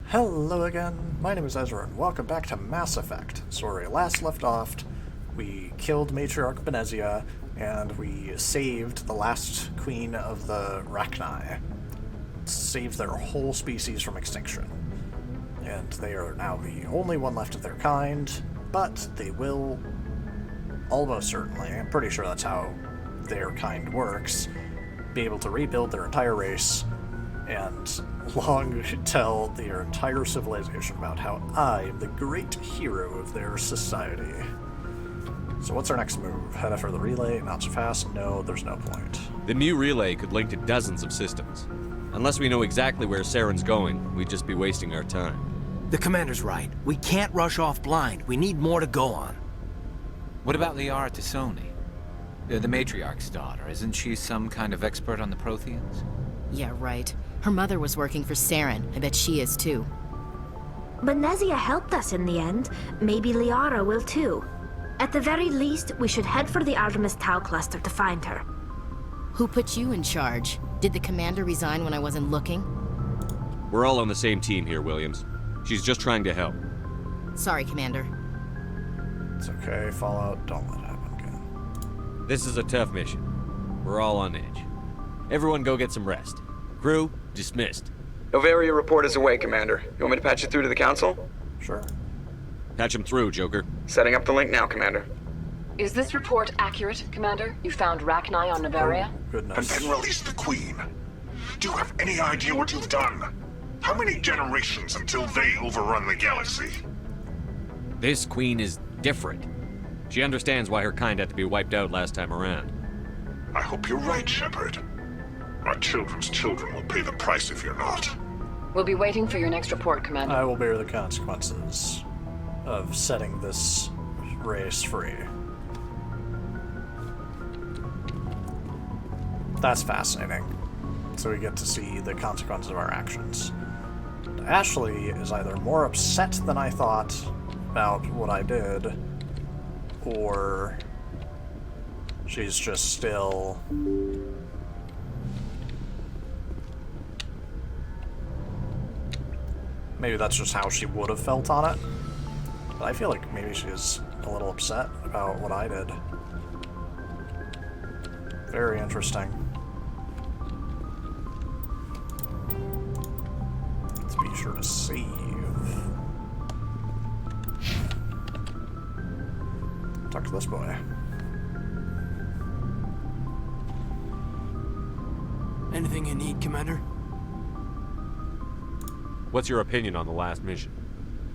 Hello again, my name is Ezra, and welcome back to Mass Effect. So where we last left off, we killed Matriarch Benezia, and we saved the last queen of the Rachni. Saved their whole species from extinction. And they are now the only one left of their kind, but they will, almost certainly, I'm pretty sure that's how their kind works, be able to rebuild their entire race, and long tell their entire civilization about how I am the great hero of their society. So what's our next move? Head after the relay? Not so fast? No, there's no point. The new relay could link to dozens of systems. Unless we know exactly where Saren's going, we'd just be wasting our time. The commander's right. We can't rush off blind. We need more to go on. What about Liara T'Soni? The matriarch's daughter. Isn't she some kind of expert on the Protheans? Yeah, right. Her mother was working for Saren. I bet she is too. Benezia helped us in the end. Maybe Liara will too. At the very least, we should head for the Artemis Tau cluster to find her. Who put you in charge? Did the commander resign when I wasn't looking? We're all on the same team here, Williams. She's just trying to help. Sorry, Commander. It's okay, Fallout, don't let it happen again. This is a tough mission. We're all on edge. Everyone go get some rest. Crew, dismissed. Novaria report is away, Commander. You want me to patch it through to the Council? Sure. Patch him through, Joker. Setting up the link now, Commander. Is this report accurate, Commander? You found Rachni on Novaria? Goodness. And then release the Queen. Do you have any idea what you've done? How many generations until they overrun the galaxy? This queen is different. She understands why her kind had to be wiped out last time around. I hope you're right, Shepard. Our children's children will pay the price if you're not. We'll be waiting for your next report, Commander. I will bear the consequences of setting this race free. That's fascinating. So we get to see the consequences of our actions. Ashley is either more upset than I thought about what I did, or she's just still... Maybe that's just how she would have felt on it. But I feel like maybe she's a little upset about what I did. Very interesting. Let's be sure to save. Talk to this boy. Anything you need, Commander? What's your opinion on the last mission?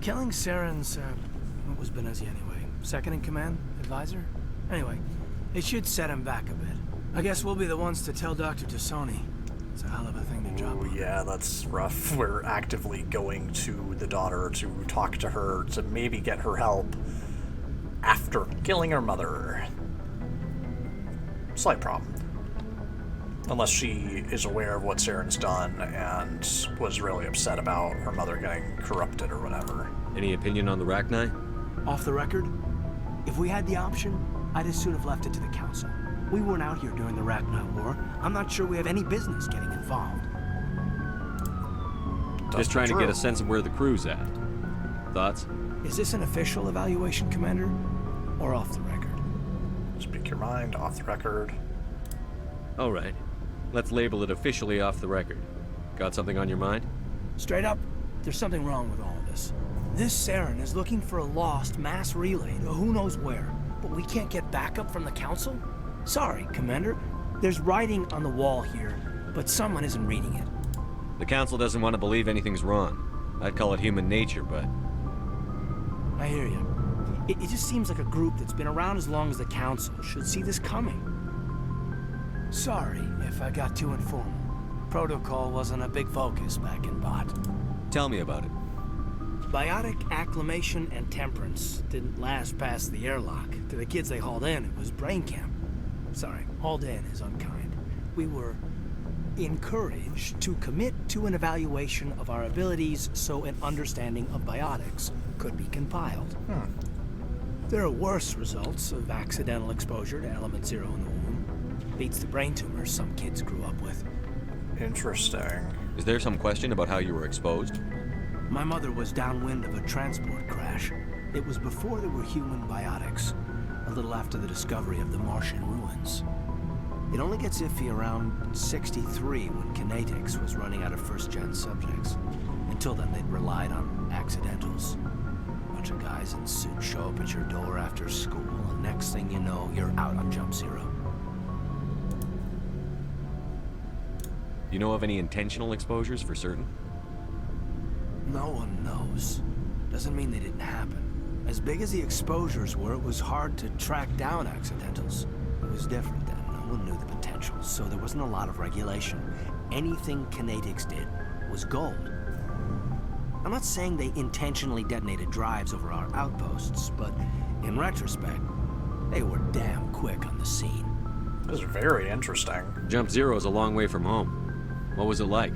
Killing Saren's, what was Benezia anyway? Second in command? Advisor? Anyway, it should set him back a bit. I guess we'll be the ones to tell Dr. T'Soni. It's a hell of a thing to drop on. Yeah, that's rough. We're actively going to the daughter to talk to her, to maybe get her help after killing her mother. Slight problem. Unless she is aware of what Saren's done and was really upset about her mother getting corrupted or whatever. Any opinion on the Rachni? Off the record, if we had the option, I'd as soon have left it to the Council. We weren't out here during the Rachni War. I'm not sure we have any business getting involved. Just trying to get a sense of where the crew's at. Thoughts? Is this an official evaluation, Commander? Or off the record? Speak your mind, off the record. All right. Let's label it officially off the record. Got something on your mind? Straight up, there's something wrong with all of this. This Saren is looking for a lost mass relay to who knows where, but we can't get backup from the Council? Sorry, Commander. There's writing on the wall here, but someone isn't reading it. The Council doesn't want to believe anything's wrong. I'd call it human nature, but... I hear you. It just seems like a group that's been around as long as the Council should see this coming. Sorry if I got too informal. Protocol wasn't a big focus back in Bot. Tell me about it. Biotic acclimation and temperance didn't last past the airlock. To the kids they hauled in, it was brain camp. Sorry, hauled in is unkind. We were encouraged to commit to an evaluation of our abilities so an understanding of biotics could be compiled. There are worse results of accidental exposure to element 0 in the womb. Beats the brain tumors some kids grew up with. Interesting. Is there some question about how you were exposed? My mother was downwind of a transport crash. It was before there were human biotics, a little after the discovery of the Martian ruins. It only gets iffy around 63 when Kinetics was running out of first-gen subjects. Until then, they'd relied on accidentals. A bunch of guys in suits show up at your door after school, and next thing you know, you're out on Jump Zero. You know of any intentional exposures for certain? No one knows. Doesn't mean they didn't happen. As big as the exposures were, it was hard to track down accidentals. It was different then. No one knew the potential, so there wasn't a lot of regulation. Anything Kinetics did was gold. I'm not saying they intentionally detonated drives over our outposts, but in retrospect, they were damn quick on the scene. This is very interesting. Jump Zero is a long way from home. What was it like?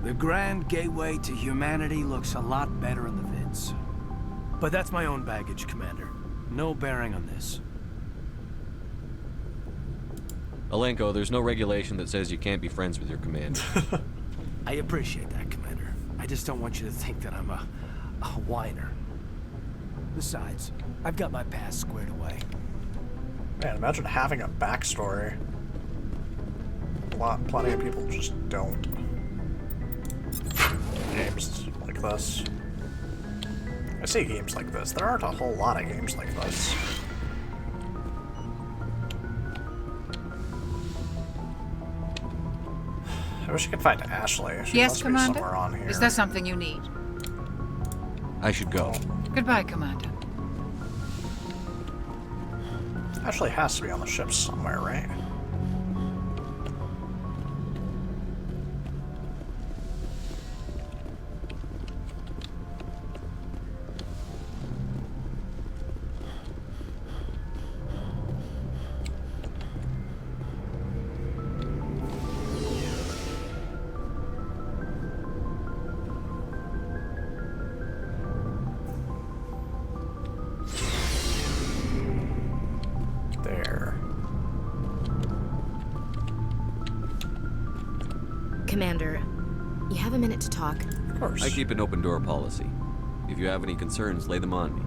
The grand gateway to humanity looks a lot better in the vids. But that's my own baggage, Commander. No bearing on this. Alenko, there's no regulation that says you can't be friends with your commander. I appreciate that, Commander. I just don't want you to think that I'm a whiner. Besides, I've got my past squared away. Man, imagine having a backstory. Plenty of people just don't. Games like this. I say games like this. There aren't a whole lot of games like this. I wish I could find Ashley. She Yes, must Commander? be somewhere on here. Is there something you need? I should go. Goodbye, Commander. Ashley has to be on the ship somewhere, right? Commander, you have a minute to talk? Of course. I keep an open door policy. If you have any concerns, lay them on me.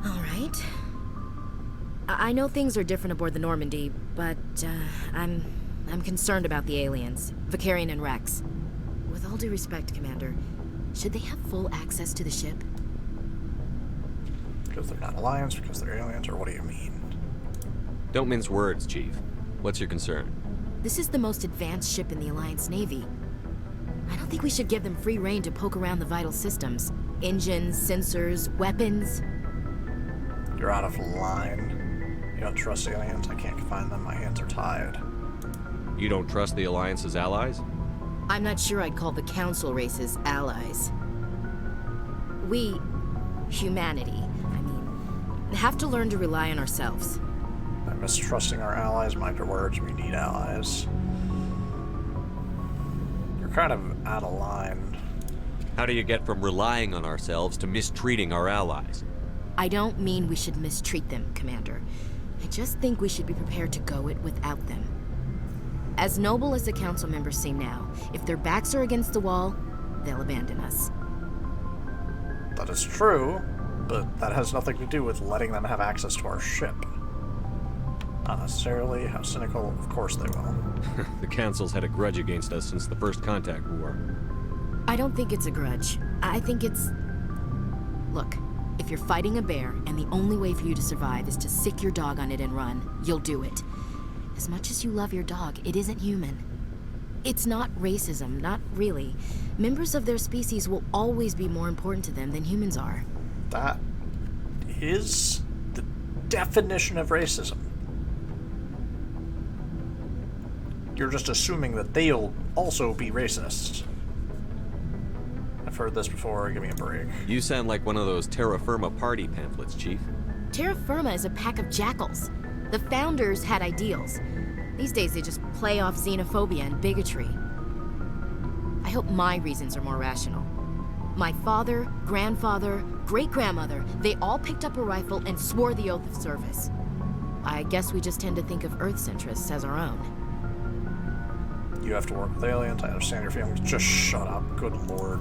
All right. I know things are different aboard the Normandy, but I'm concerned about the aliens, Vicarian and Rex. With all due respect, Commander, should they have full access to the ship? Because they're not Alliance, because they're aliens, or what do you mean? Don't mince words, Chief. What's your concern? This is the most advanced ship in the Alliance Navy. I don't think we should give them free rein to poke around the vital systems. Engines, sensors, weapons. You're out of line. You don't trust the aliens? I can't find them. My hands are tied. You don't trust the Alliance's allies? I'm not sure I'd call the Council races allies. We, humanity, have to learn to rely on ourselves. By mistrusting our allies, mind your words, we need allies. You're kind of out of line. How do you get from relying on ourselves to mistreating our allies? I don't mean we should mistreat them, Commander. I just think we should be prepared to go it without them. As noble as the Council members seem now, if their backs are against the wall, they'll abandon us. That is true, but that has nothing to do with letting them have access to our ship. Not necessarily. How cynical? Of course they will. The Council's had a grudge against us since the First Contact War. I don't think it's a grudge. I think it's... Look, if you're fighting a bear and the only way for you to survive is to sick your dog on it and run, you'll do it. As much as you love your dog, it isn't human. It's not racism, not really. Members of their species will always be more important to them than humans are. That is the definition of racism. You're just assuming that they'll also be racist. I've heard this before, give me a break. You sound like one of those Terra Firma party pamphlets, Chief. Terra Firma is a pack of jackals. The founders had ideals. These days they just play off xenophobia and bigotry. I hope my reasons are more rational. My father, grandfather, great-grandmother, they all picked up a rifle and swore the oath of service. I guess we just tend to think of Earth's interests as our own. You have to work with aliens. I understand your feelings. Just shut up. Good lord.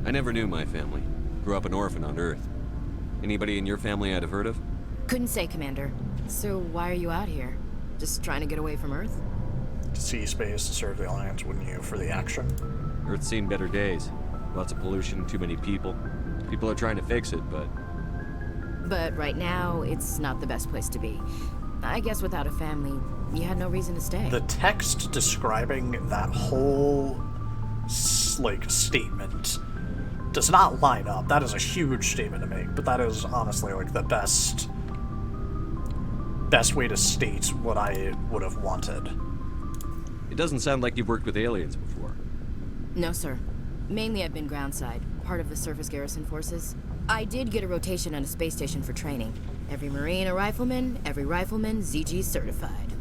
I never knew my family. Grew up an orphan on Earth. Anybody in your family I'd have heard of? Couldn't say, Commander. So why are you out here? Just trying to get away from Earth? To see space to serve the Alliance, wouldn't you, for the action? Earth's seen better days. Lots of pollution, too many people. People are trying to fix it, but... But right now, it's not the best place to be. I guess without a family, you had no reason to stay. The text describing that whole, like, statement does not line up. That is a huge statement to make, but that is honestly, like, the best way to state what I would have wanted. It doesn't sound like you've worked with aliens before. No, sir. Mainly I've been groundside, part of the surface garrison forces. I did get a rotation on a space station for training. Every Marine a rifleman, every rifleman ZG certified.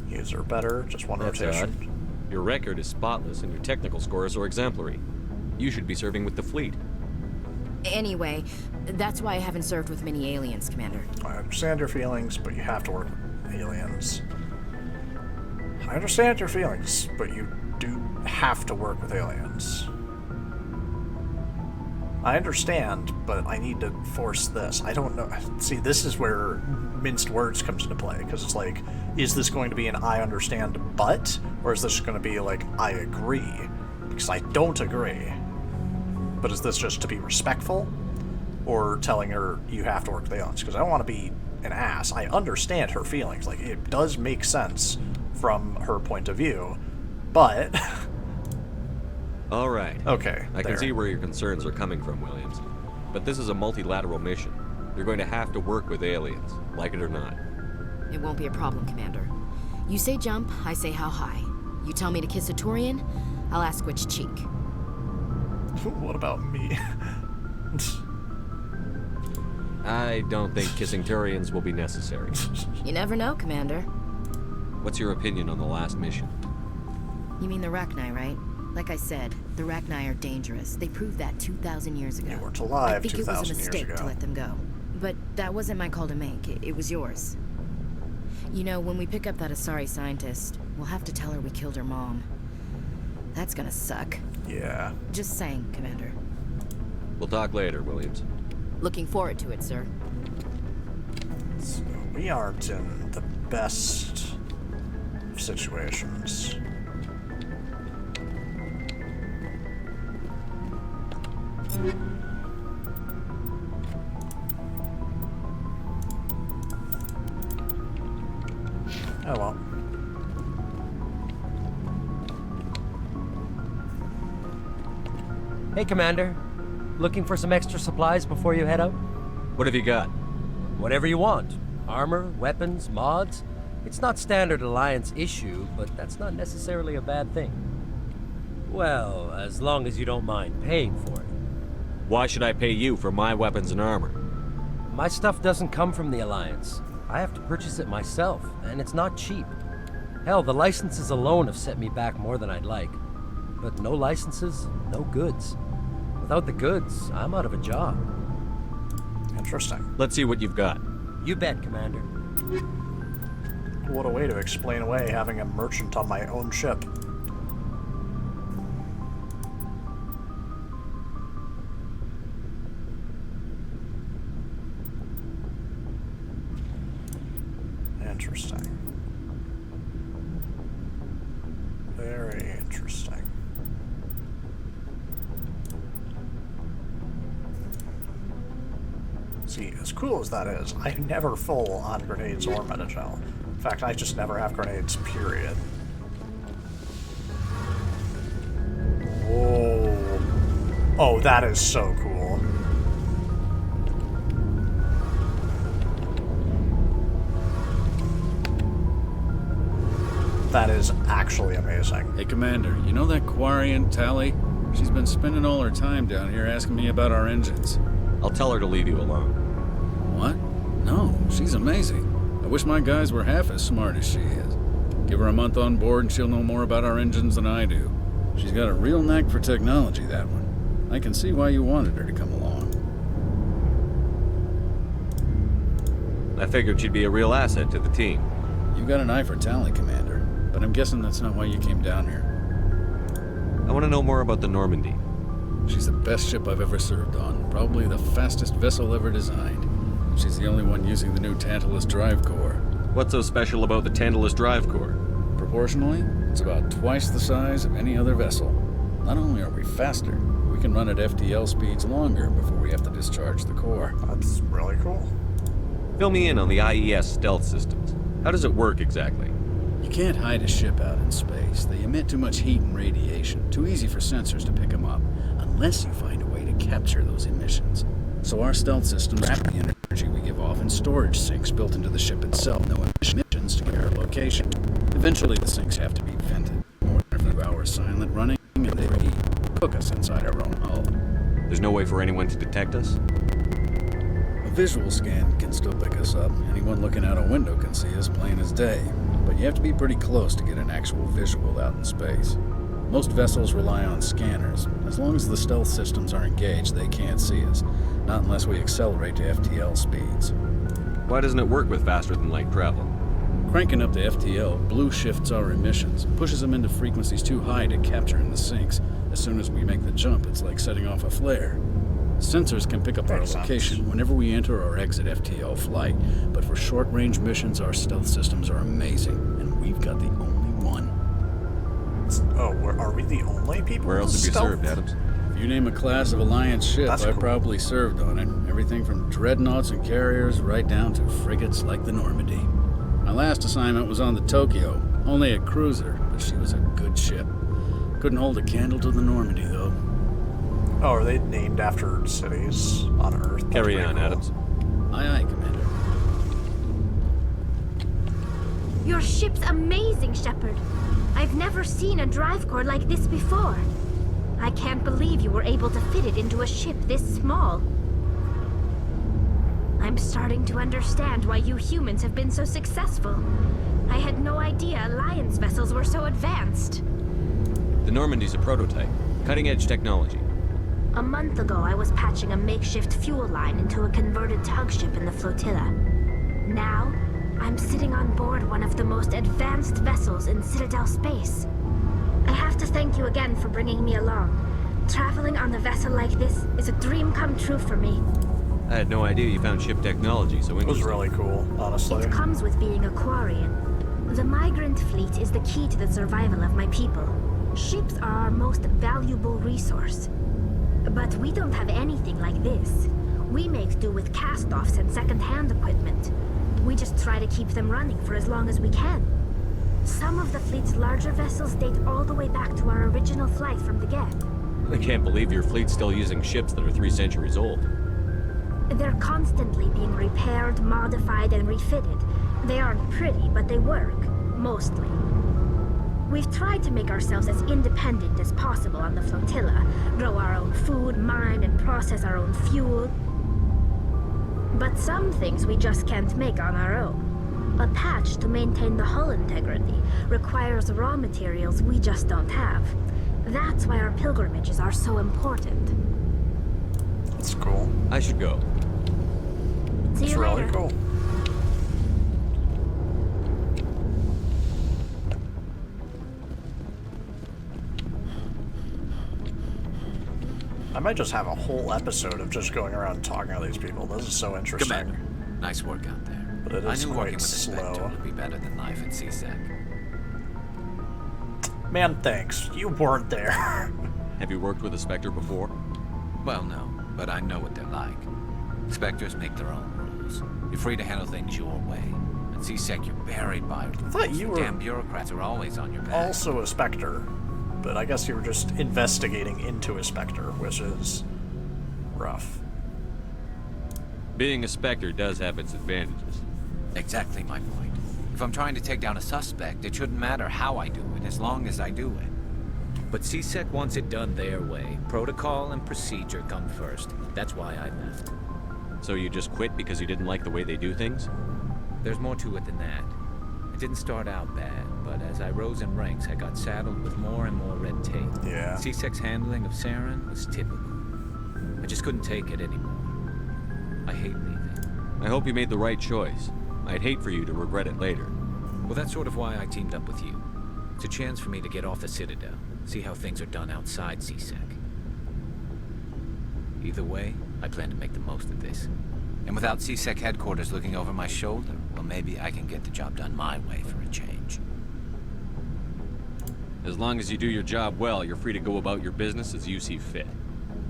User better, just one That's rotation. odd. Your record is spotless and your technical scores are exemplary. You should be serving with the fleet. Anyway, that's why I haven't served with many aliens, Commander. I understand your feelings, but you have to work with aliens. I understand your feelings, but you do have to work with aliens. I understand, but I need to force this. I don't know. See, this is where minced words comes into play, because it's like, is this going to be an I understand but, or is this going to be like, I agree? Because I don't agree. But is this just to be respectful, or telling her you have to work with aliens? Because I don't want to be an ass. I understand her feelings. Like, it does make sense from her point of view, but... All right. Okay, I can see where your concerns are coming from, Williams. But this is a multilateral mission. You're going to have to work with aliens, like it or not. It won't be a problem, Commander. You say jump, I say how high. You tell me to kiss a Turian, I'll ask which cheek. What about me? I don't think kissing Turians will be necessary. You never know, Commander. What's your opinion on the last mission? You mean the Rachni, right? Like I said, the Rachni are dangerous. They proved that 2,000 years ago. You weren't alive I think it was 2,000 a years mistake ago. to let them go. But that wasn't my call to make. It was yours. You know, when we pick up that Asari scientist, we'll have to tell her we killed her mom. That's gonna suck. Yeah. Just saying, Commander. We'll talk later, Williams. Looking forward to it, sir. So we aren't in the best of situations. Oh well. Hey, Commander. Looking for some extra supplies before you head out? What have you got? Whatever you want. Armor, weapons, mods. It's not standard Alliance issue, but that's not necessarily a bad thing. Well, as long as you don't mind paying for it. Why should I pay you for my weapons and armor? My stuff doesn't come from the Alliance. I have to purchase it myself, and it's not cheap. Hell, the licenses alone have set me back more than I'd like. But no licenses, no goods. Without the goods, I'm out of a job. Interesting. Let's see what you've got. You bet, Commander. What a way to explain away having a merchant on my own ship. Interesting. Very interesting. See, as cool as that is, I never full on grenades or metagel. In fact, I just never have grenades, period. Whoa. Oh, that is so cool. That is actually amazing. Hey, Commander, you know that Quarian, Tally? She's been spending all her time down here asking me about our engines. I'll tell her to leave you alone. What? No, she's amazing. I wish my guys were half as smart as she is. Give her a month on board and she'll know more about our engines than I do. She's got a real knack for technology, that one. I can see why you wanted her to come along. I figured she'd be a real asset to the team. You got an eye for Tally, Commander. but I'm guessing that's not why you came down here. I want to know more about the Normandy. She's the best ship I've ever served on, probably the fastest vessel ever designed. She's the only one using the new Tantalus drive core. What's so special about the Tantalus drive core? Proportionally, it's about twice the size of any other vessel. Not only are we faster, we can run at FTL speeds longer before we have to discharge the core. That's really cool. Fill me in on the IES stealth systems. How does it work exactly? You can't hide a ship out in space. They emit too much heat and radiation. Too easy for sensors to pick them up, unless you find a way to capture those emissions. So our stealth systems trap the energy we give off in storage sinks built into the ship itself. No emissions to get our location. Eventually the sinks have to be vented. More than a few hours silent running, and they heat. Cook us inside our own hull. There's no way for anyone to detect us? A visual scan can still pick us up. Anyone looking out a window can see us plain as day. But you have to be pretty close to get an actual visual out in space. Most vessels rely on scanners. As long as the stealth systems are engaged, they can't see us. Not unless we accelerate to FTL speeds. Why doesn't it work with faster-than-light travel? Cranking up to FTL blue shifts our emissions, pushes them into frequencies too high to capture in the sinks. As soon as we make the jump, it's like setting off a flare. Sensors can pick up our location whenever we enter or exit FTL flight, but for short-range missions, our stealth systems are amazing, and we've got the only one. Oh, are we the only people? Where else have you stealth? served, Adams? If you name a class of Alliance ship, That's I cool. probably served on it. Everything from dreadnoughts and carriers right down to frigates like the Normandy. My last assignment was on the Tokyo, only a cruiser, but she was a good ship. Couldn't hold a candle to the Normandy, though. Oh, are they named after cities on Earth? That's Carry pretty on, cool. Adams. Aye, aye, Commander. Your ship's amazing, Shepard. I've never seen a drive core like this before. I can't believe you were able to fit it into a ship this small. I'm starting to understand why you humans have been so successful. I had no idea Alliance vessels were so advanced. The Normandy's a prototype. Cutting-edge technology. A month ago, I was patching a makeshift fuel line into a converted tug ship in the flotilla. Now, I'm sitting on board one of the most advanced vessels in Citadel space. I have to thank you again for bringing me along. Traveling on a vessel like this is a dream come true for me. I had no idea you found ship technology so It was interesting. really cool, honestly. It comes with being a Quarian. The migrant fleet is the key to the survival of my people. Ships are our most valuable resource. But we don't have anything like this. We make do with cast-offs and second-hand equipment. We just try to keep them running for as long as we can. Some of the fleet's larger vessels date all the way back to our original flight from the get. I can't believe your fleet's still using ships that are 3 centuries old. They're constantly being repaired, modified, and refitted. They aren't pretty, but they work. Mostly. We've tried to make ourselves as independent as possible on the flotilla, grow our own food, mine, and process our own fuel. But some things we just can't make on our own. A patch to maintain the hull integrity requires raw materials we just don't have. That's why our pilgrimages are so important. That's cool. I should go. See It's you really later. cool. I might just have a whole episode of just going around talking to these people. This is so interesting. Commander, nice work out there. But it I is knew working quite with a Spectre slow. would be better than life at CSEC. Man, thanks. You weren't there. Have you worked with a Spectre before? Well, no, but I know what they're like. Spectres make their own rules. You're free to handle things your way. At CSEC, you're buried by rules. thought you The were damn bureaucrats are always on your back. Also a Spectre. But I guess you were just investigating into a Spectre, which is rough. Being a Spectre does have its advantages. Exactly my point. If I'm trying to take down a suspect, it shouldn't matter how I do it, as long as I do it. But CSEC wants it done their way. Protocol and procedure come first. That's why I left. So you just quit because you didn't like the way they do things? There's more to it than that. It didn't start out bad, but as I rose in ranks, I got saddled with more and more red tape. Yeah. CSEC's handling of Saren was typical. I just couldn't take it anymore. I hate leaving. I hope you made the right choice. I'd hate for you to regret it later. Well, that's sort of why I teamed up with you. It's a chance for me to get off the Citadel, see how things are done outside CSEC. Either way, I plan to make the most of this. And without CSEC headquarters looking over my shoulder, well, maybe I can get the job done my way for a change. As long as you do your job well, you're free to go about your business as you see fit.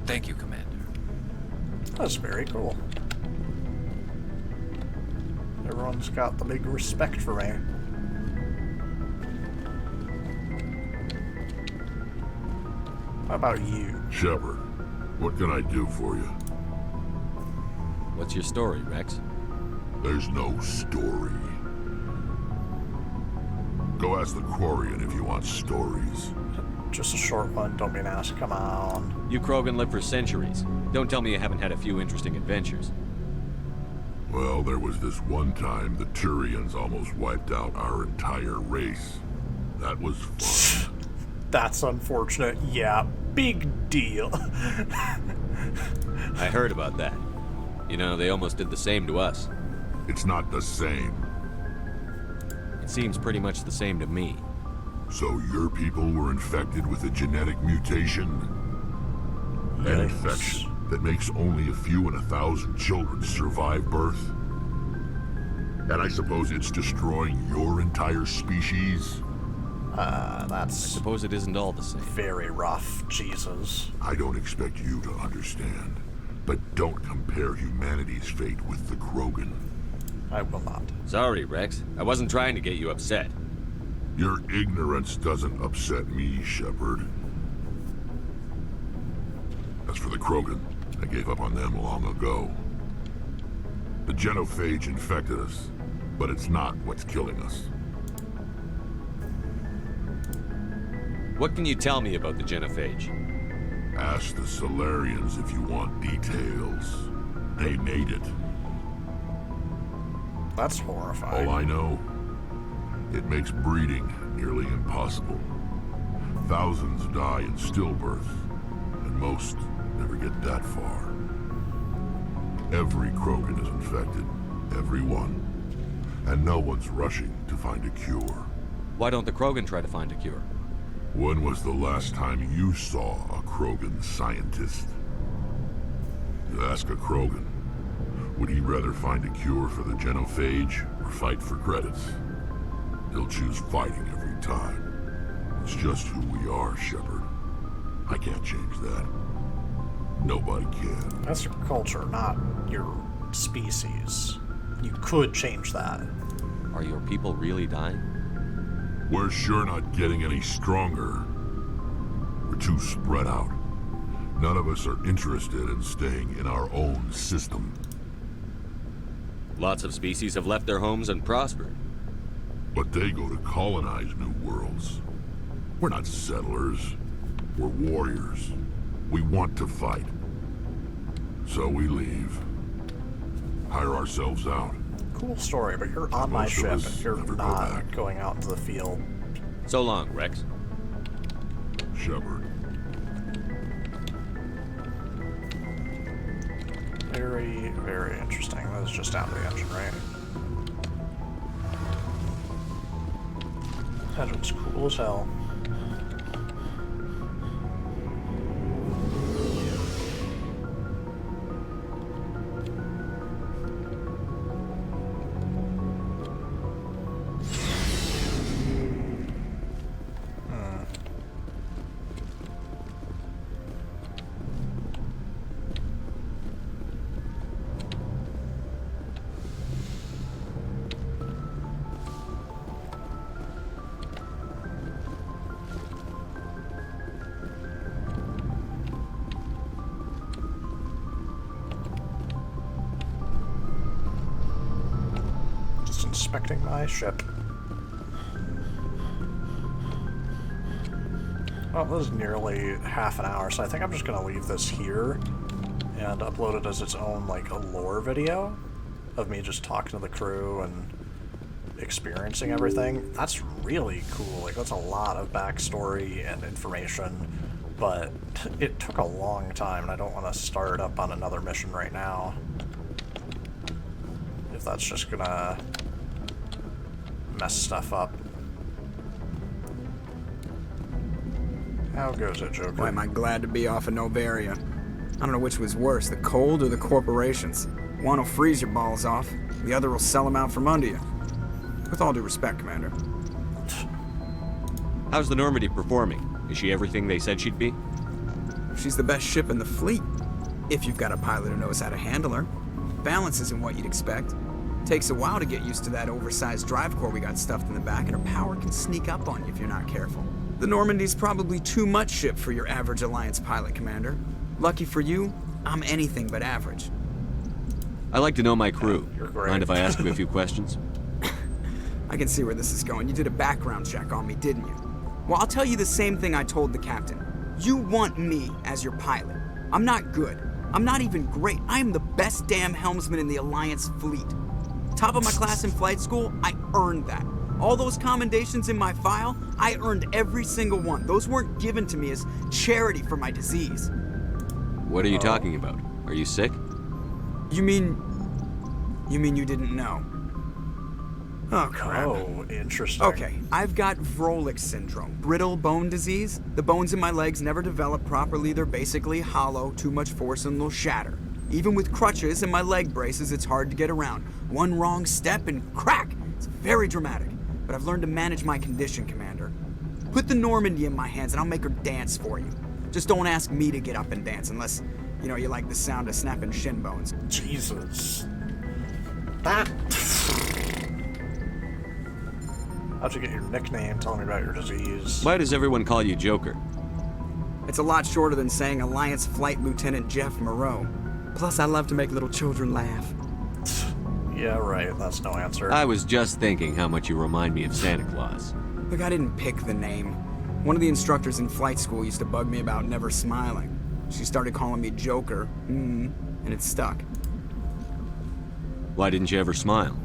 Thank you, Commander. That's very cool. Everyone's got the big respect for me. How about you? Shepard, what can I do for you? What's your story, Rex? There's no story. Go ask the Quarian if you want stories. Just a short one, don't be an ass, come on. You Krogan live for centuries. Don't tell me you haven't had a few interesting adventures. Well, there was this one time the Turians almost wiped out our entire race. That was fun. That's unfortunate. Yeah, big deal. I heard about that. You know, they almost did the same to us. It's not the same. It seems pretty much the same to me. So your people were infected with a genetic mutation? Yes. An infection that makes only a few in 1,000 children survive birth? And I suppose it's destroying your entire species? That's... I suppose it isn't all the same. Very rough, Jesus. I don't expect you to understand, but don't compare humanity's fate with the Krogan. I will not. Sorry, Rex. I wasn't trying to get you upset. Your ignorance doesn't upset me, Shepard. As for the Krogan, I gave up on them long ago. The genophage infected us, but it's not what's killing us. What can you tell me about the genophage? Ask the Solarians if you want details. They made it. That's horrifying. All I know, it makes breeding nearly impossible. Thousands die in stillbirth, and most never get that far. Every Krogan is infected, every one. And no one's rushing to find a cure. Why don't the Krogan try to find a cure? When was the last time you saw a Krogan scientist? You ask a Krogan, would he rather find a cure for the genophage or fight for credits? He'll choose fighting every time. It's just who we are, Shepard. I can't change that. Nobody can. That's your culture, not your species. You could change that. Are your people really dying? We're sure not getting any stronger. We're too spread out. None of us are interested in staying in our own system. Lots of species have left their homes and prospered. But they go to colonize new worlds. We're not settlers. We're warriors. We want to fight. So we leave. Hire ourselves out. Cool story, but you're on my ship and you're not going out into the field. So long, Rex. Shepard. Very, very interesting. That was just out of the engine, right? That looks cool as hell. Inspecting my ship. Well, this is nearly half an hour, so I think I'm just going to leave this here and upload it as its own, like, a lore video of me just talking to the crew and experiencing everything. That's really cool. Like, that's a lot of backstory and information, but it took a long time, and I don't want to start up on another mission right now. If that's just gonna mess stuff up. How goes it, Joker? Boy, am I glad to be off of Novaria. I don't know which was worse, the cold or the corporations. One will freeze your balls off, the other will sell them out from under you. With all due respect, Commander. How's the Normandy performing? Is she everything they said she'd be? She's the best ship in the fleet, if you've got a pilot who knows how to handle her. Balance isn't what you'd expect. Takes a while to get used to that oversized drive core we got stuffed in the back, and her power can sneak up on you if you're not careful. The Normandy's probably too much ship for your average Alliance pilot, Commander. Lucky for you, I'm anything but average. I like to know my crew. You're great. Mind if I ask you a few questions? I can see where this is going. You did a background check on me, didn't you? Well, I'll tell you the same thing I told the captain. You want me as your pilot. I'm not good. I'm not even great. I am the best damn helmsman in the Alliance fleet. Top of my class in flight school, I earned that. All those commendations in my file, I earned every single one. Those weren't given to me as charity for my disease. What are you talking about? Are you sick? You mean you didn't know? Oh, crap. Oh, interesting. Okay, I've got Vrolik syndrome, brittle bone disease. The bones in my legs never develop properly. They're basically hollow, too much force and they'll shatter. Even with crutches and my leg braces, it's hard to get around. One wrong step and crack! It's very dramatic. But I've learned to manage my condition, Commander. Put the Normandy in my hands and I'll make her dance for you. Just don't ask me to get up and dance unless, you like the sound of snapping shin bones. Jesus. That... How'd you get your nickname? Tell me about your disease. Why does everyone call you Joker? It's a lot shorter than saying Alliance Flight Lieutenant Jeff Moreau. Plus, I love to make little children laugh. Yeah, right. That's no answer. I was just thinking how much you remind me of Santa Claus. Look, I didn't pick the name. One of the instructors in flight school used to bug me about never smiling. She started calling me Joker, and it stuck. Why didn't you ever smile?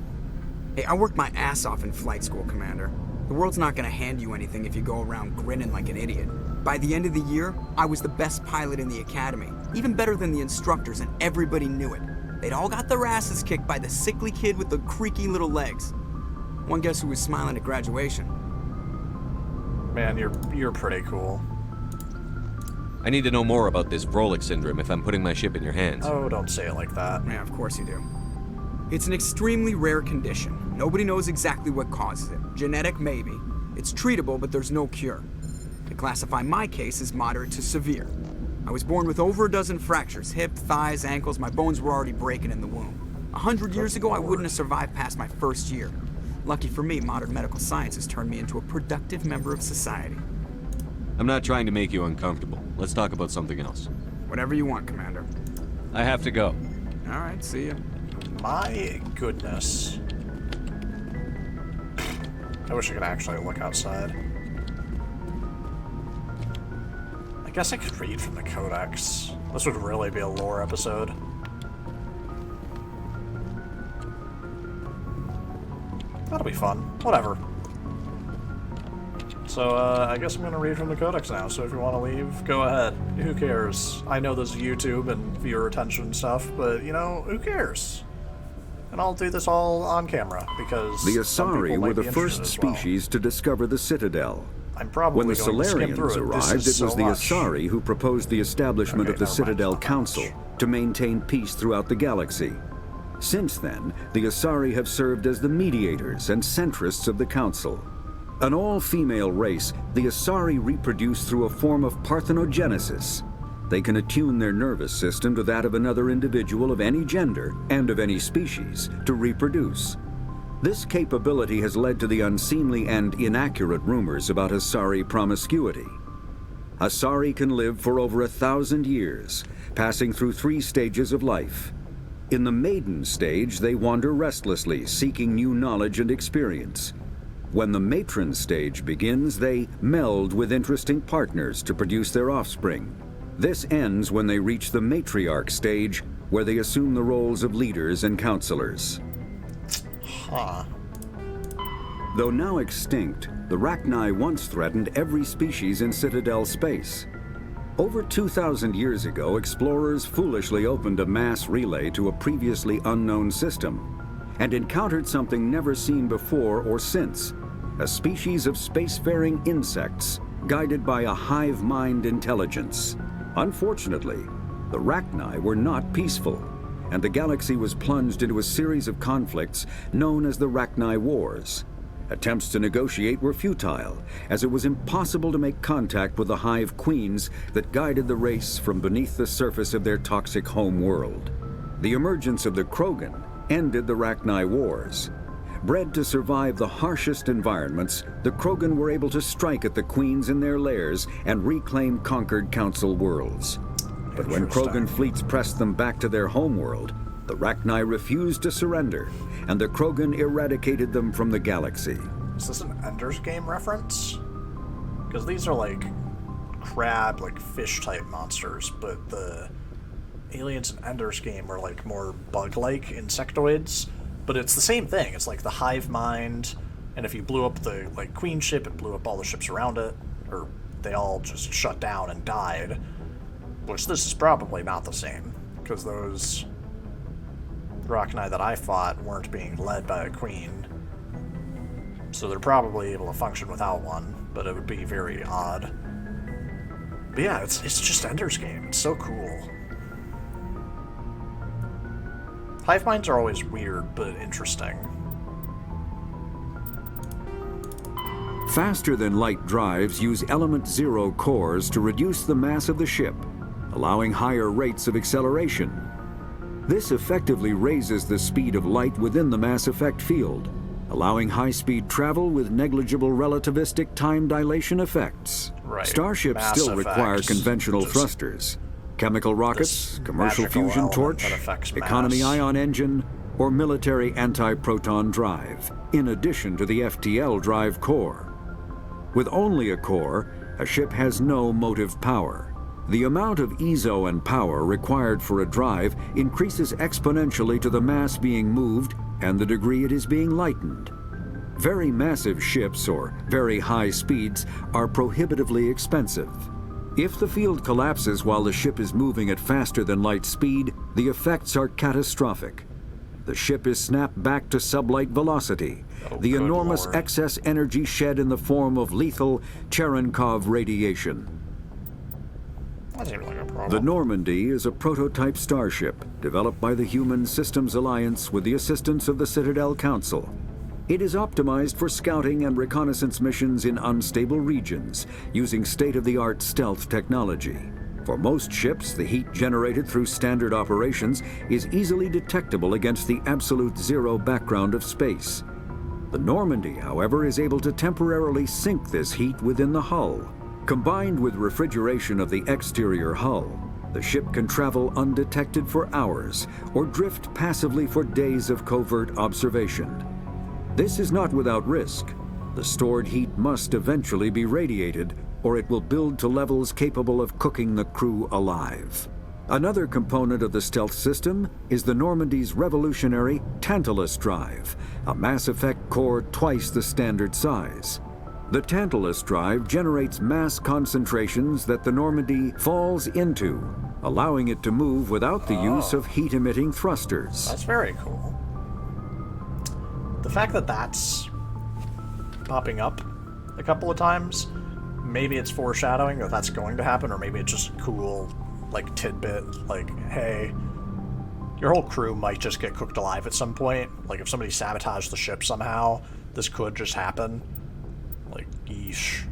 Hey, I worked my ass off in flight school, Commander. The world's not gonna hand you anything if you go around grinning like an idiot. By the end of the year, I was the best pilot in the academy, even better than the instructors, and everybody knew it. They'd all got their asses kicked by the sickly kid with the creaky little legs. One guess who was smiling at graduation? Man, you're pretty cool. I need to know more about this Vrolik syndrome if I'm putting my ship in your hands. Oh, don't say it like that. Yeah, of course you do. It's an extremely rare condition. Nobody knows exactly what causes it. Genetic, maybe. It's treatable, but there's no cure. They classify my case as moderate to severe. I was born with over a dozen fractures, hip, thighs, ankles. My bones were already breaking in the womb. 100 years ago, I wouldn't have survived past my first year. Lucky for me, modern medical science has turned me into a productive member of society. I'm not trying to make you uncomfortable. Let's talk about something else. Whatever you want, Commander. I have to go. All right, see ya. My goodness. I wish I could actually look outside. I guess I could read from the Codex. This would really be a lore episode. That'll be fun. Whatever. So, I guess I'm gonna read from the Codex now, so if you want to leave, go ahead. Who cares? I know this is YouTube and viewer attention stuff, but, who cares? And I'll do this all on camera, because the Asari were the first species to discover the Citadel. I'm probably when the going to skim through Solarians it. arrived, it was the Asari who proposed the establishment of the Citadel Council to maintain peace throughout the galaxy. Since then, the Asari have served as the mediators and centrists of the Council. An all-female race, the Asari reproduce through a form of parthenogenesis. They can attune their nervous system to that of another individual of any gender and of any species to reproduce. This capability has led to the unseemly and inaccurate rumors about Asari promiscuity. Asari can live for over 1,000 years, passing through 3 stages of life. In the maiden stage, they wander restlessly, seeking new knowledge and experience. When the matron stage begins, they meld with interesting partners to produce their offspring. This ends when they reach the matriarch stage, where they assume the roles of leaders and counselors. Huh. Though now extinct, the Rachni once threatened every species in Citadel space. Over 2,000 years ago, explorers foolishly opened a mass relay to a previously unknown system and encountered something never seen before or since, a species of spacefaring insects guided by a hive mind intelligence. Unfortunately, the Rachni were not peaceful, and the galaxy was plunged into a series of conflicts known as the Rachni Wars. Attempts to negotiate were futile, as it was impossible to make contact with the hive queens that guided the race from beneath the surface of their toxic home world. The emergence of the Krogan ended the Rachni Wars. Bred to survive the harshest environments, the Krogan were able to strike at the queens in their lairs and reclaim conquered Council worlds. But when Krogan fleets pressed them back to their homeworld, the Rachni refused to surrender, and the Krogan eradicated them from the galaxy. Is this an Ender's Game reference? Because these are like crab, like fish-type monsters, but the aliens in Ender's Game were like more bug-like insectoids. But it's the same thing. It's like the hive mind, and if you blew up the like queen ship, it blew up all the ships around it, or they all just shut down and died. Which this is probably not the same, because those Rachni that I fought weren't being led by a queen. So they're probably able to function without one, but it would be very odd. But yeah, it's just Ender's Game. It's so cool. Hive minds are always weird, but interesting. Faster-than-light drives use element zero cores to reduce the mass of the ship, allowing higher rates of acceleration. This effectively raises the speed of light within the mass effect field, allowing high-speed travel with negligible relativistic time dilation effects. Right. Starships Mass still require effects, conventional just thrusters, chemical rockets, commercial magical fusion element torch, that affects economy mass. ion engine, or military anti-proton drive, in addition to the FTL drive core. With only a core, a ship has no motive power. The amount of EZO and power required for a drive increases exponentially to the mass being moved and the degree it is being lightened. Very massive ships, or very high speeds, are prohibitively expensive. If the field collapses while the ship is moving at faster than light speed, the effects are catastrophic. The ship is snapped back to sublight velocity, the enormous excess energy shed in the form of lethal Cherenkov radiation. That seems like a problem. The Normandy is a prototype starship developed by the Human Systems Alliance with the assistance of the Citadel Council. It is optimized for scouting and reconnaissance missions in unstable regions, using state-of-the-art stealth technology. For most ships, the heat generated through standard operations is easily detectable against the absolute zero background of space. The Normandy, however, is able to temporarily sink this heat within the hull. Combined with refrigeration of the exterior hull, the ship can travel undetected for hours or drift passively for days of covert observation. This is not without risk. The stored heat must eventually be radiated, or it will build to levels capable of cooking the crew alive. Another component of the stealth system is the Normandy's revolutionary Tantalus drive, a Mass Effect core twice the standard size. The Tantalus drive generates mass concentrations that the Normandy falls into, allowing it to move without the use of heat-emitting thrusters. That's very cool. The fact that that's popping up a couple of times, maybe it's foreshadowing that that's going to happen, or maybe it's just a cool, like, tidbit, like, hey, your whole crew might just get cooked alive at some point. Like, if somebody sabotaged the ship somehow, this could just happen. Like, yeesh.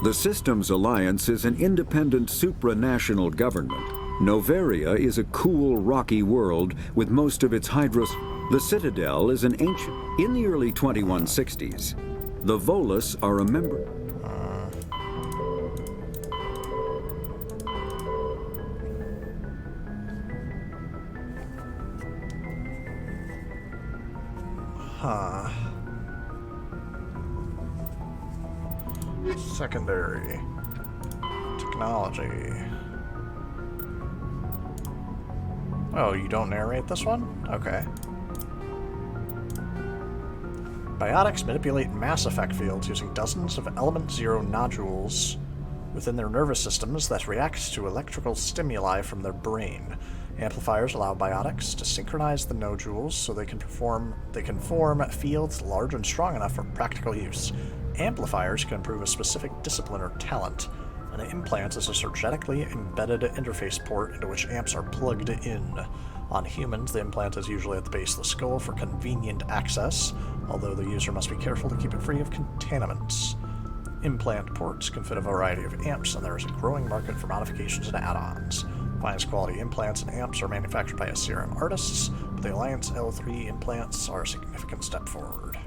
The Systems Alliance is an independent supranational government. Noveria is a cool, rocky world with most of its hydros... The Citadel is an ancient... In the early 2160s, the Volus are a member... Huh. Secondary technology. Oh, you don't narrate this one? Okay. Biotics manipulate mass effect fields using dozens of element zero nodules within their nervous systems that react to electrical stimuli from their brain. Amplifiers allow biotics to synchronize the nodules so they can form fields large and strong enough for practical use. Amplifiers can improve a specific discipline or talent. An implant is a surgically embedded interface port into which amps are plugged in. On humans, the implant is usually at the base of the skull for convenient access, although the user must be careful to keep it free of contaminants. Implant ports can fit a variety of amps, and there is a growing market for modifications and add-ons. Finest quality implants and amps are manufactured by Assyrian artists, but the Alliance L3 implants are a significant step forward.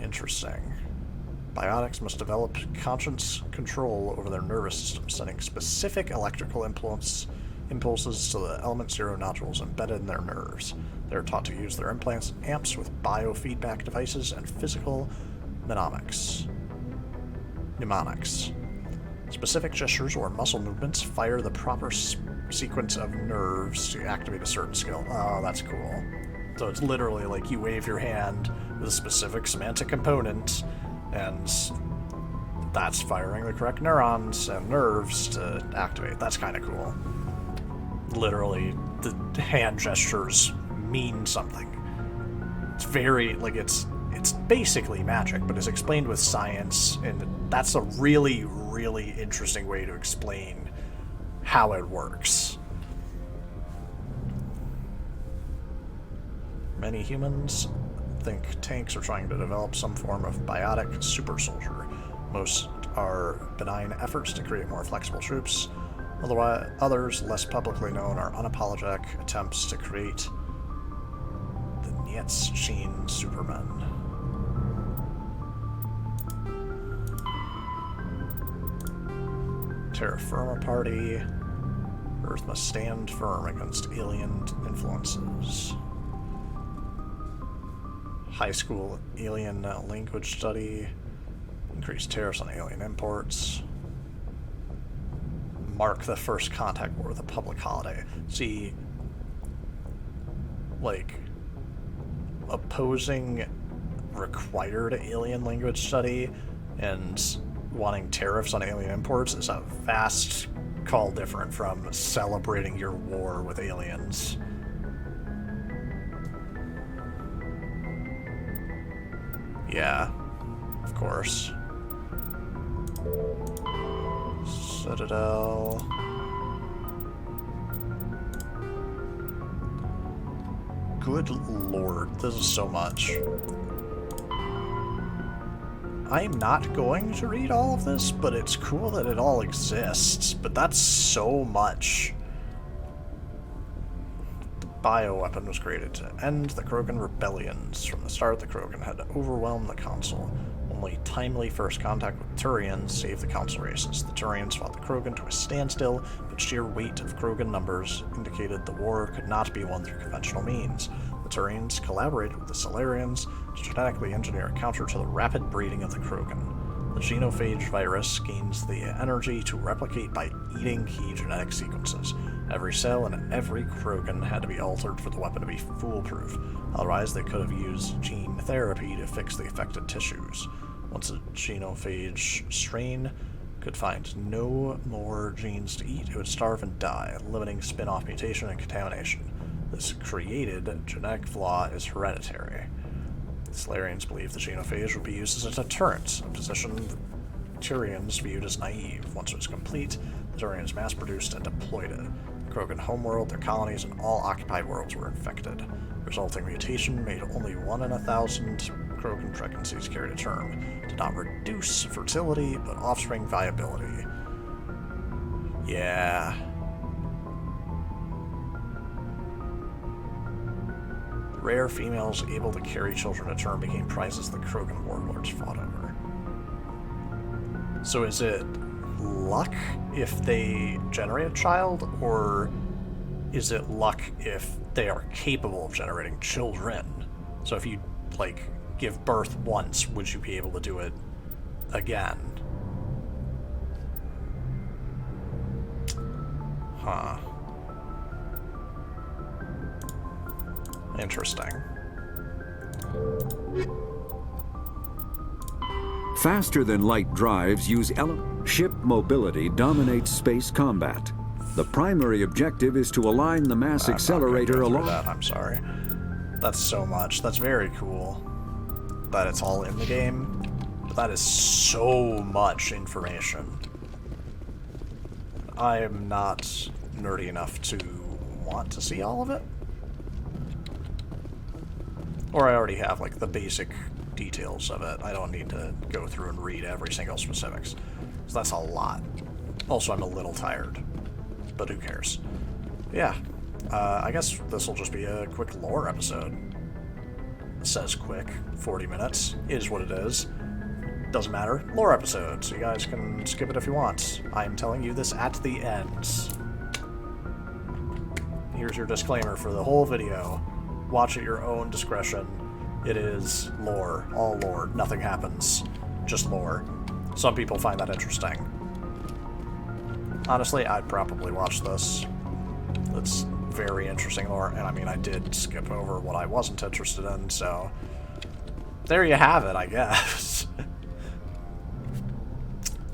Interesting. Biotics must develop conscious control over their nervous system, sending specific electrical impulses to the element 0 nodules embedded in their nerves. They are taught to use their implants and amps with biofeedback devices and physical mnemonics. Specific gestures or muscle movements fire the proper sequence of nerves to activate a certain skill. Oh, that's cool. So it's literally like you wave your hand with a specific semantic component, and that's firing the correct neurons and nerves to activate. That's kind of cool. Literally, the hand gestures mean something. It's very, like, it's basically magic, but it's explained with science, and that's a really, really interesting way to explain how it works. Many humans think tanks are trying to develop some form of biotic super soldier. Most are benign efforts to create more flexible troops. Otherwise, others, less publicly known, are unapologetic attempts to create the Nietzschean Supermen. Terra Firma Party. Earth must stand firm against alien influences. High school alien language study. Increase tariffs on alien imports. Mark the first contact war with a public holiday. See, like, opposing required alien language study and wanting tariffs on alien imports is a vast call different from celebrating your war with aliens. Yeah, of course. Citadel. Good lord, this is so much. I'm not going to read all of this, but it's cool that it all exists. But that's so much. The bioweapon was created to end the Krogan rebellions. From the start, the Krogan had overwhelmed the Council. Only timely first contact with Turians saved the Council races. The Turians fought the Krogan to a standstill, but sheer weight of Krogan numbers indicated the war could not be won through conventional means. The Turians collaborated with the Solarians to genetically engineer a counter to the rapid breeding of the Krogan. The genophage virus gains the energy to replicate by eating key genetic sequences. Every cell in every Krogan had to be altered for the weapon to be foolproof. Otherwise, they could have used gene therapy to fix the affected tissues. Once a genophage strain could find no more genes to eat, it would starve and die, limiting spin-off mutation and contamination. This created genetic flaw is hereditary. The Solarians believed the genophage would be used as a deterrent, a position the Turians viewed as naive. Once it was complete, the Turians mass-produced and deployed it. The Krogan homeworld, their colonies, and all occupied worlds were infected. The resulting mutation made only 1 in 1,000 Krogan pregnancies carry to term. It did not reduce fertility, but offspring viability. Yeah. Rare females able to carry children to term became prizes the Krogan warlords fought over. So is it luck if they generate a child, or is it luck if they are capable of generating children? So if you, like, give birth once, would you be able to do it again? Huh. Interesting. Faster than light drives use ship mobility dominates space combat. The primary objective is to align the mass accelerator along. I'm sorry. That's so much. That's very cool that it's all in the game, but that is so much information. I am not nerdy enough to want to see all of it. Or I already have, like, the basic details of it. I don't need to go through and read every single specifics. So that's a lot. Also, I'm a little tired, but who cares? Yeah, I guess this will just be a quick lore episode. It says quick, 40 minutes, is what it is. Doesn't matter, lore episode, so you guys can skip it if you want. I'm telling you this at the end. Here's your disclaimer for the whole video. Watch at your own discretion. It is lore, all lore, nothing happens, just lore. Some people find that interesting. Honestly, I'd probably watch this. It's very interesting lore, and I mean, I did skip over what I wasn't interested in, so there you have it, I guess.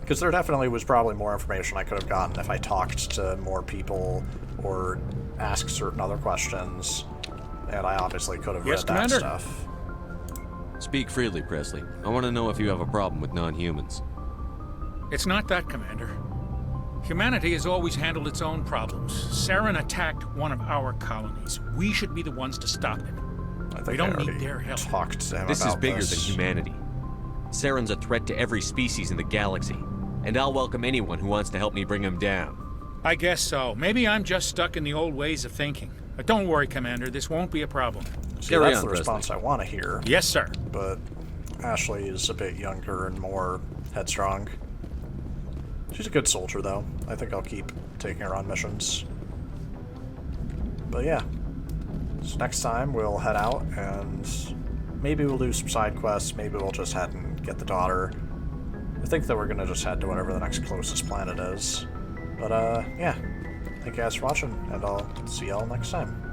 Because there definitely was probably more information I could have gotten if I talked to more people or asked certain other questions, and I obviously could have read that stuff. Speak freely, Presley. I want to know if you have a problem with non-humans. It's not that, Commander. Humanity has always handled its own problems. Saren attacked one of our colonies. We should be the ones to stop it. We don't need their help. This is bigger than humanity. Saren's a threat to every species in the galaxy, and I'll welcome anyone who wants to help me bring him down. I guess so. Maybe I'm just stuck in the old ways of thinking. But don't worry, Commander. This won't be a problem. See, that's the response I want to hear. Yes, sir. But Ashley is a bit younger and more headstrong. She's a good soldier, though. I think I'll keep taking her on missions. But yeah. So next time we'll head out and maybe we'll do some side quests. Maybe we'll just head and get the daughter. I think that we're going to just head to whatever the next closest planet is. But yeah. Thank you guys for watching, and I'll see y'all next time.